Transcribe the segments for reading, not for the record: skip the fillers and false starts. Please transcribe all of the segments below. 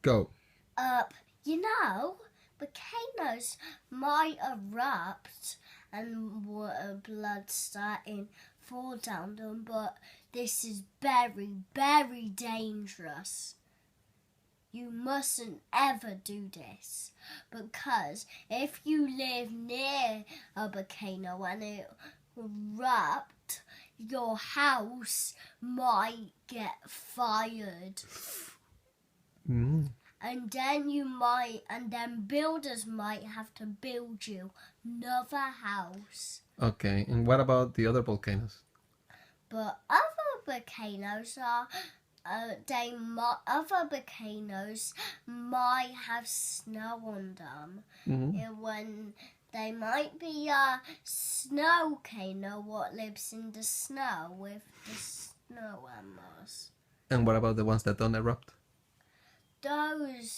Go. You know, volcanoes might erupt and blood starting fall down them, but this is very, very dangerous. You mustn't ever do this, because if you live near a volcano and it erupts, your house might get fired. And then builders might have to build you another house. Okay, and what about the other volcanoes? But other volcanoes other volcanoes might have snow on them. When they might be a snow-cano what lives in the snow with the snow animals. And what about the ones that don't erupt? The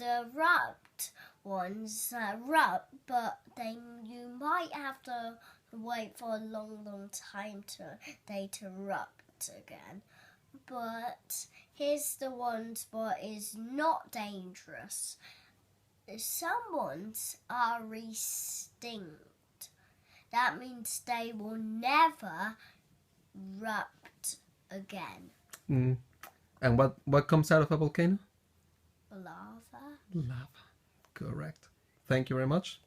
erupt ones erupt, but then you might have to wait for a long, long time to erupt again. But here's the ones what is not dangerous. Some ones are extinct. That means they will never erupt again. And what comes out of a volcano? Lava. Lava. Correct. Thank you very much.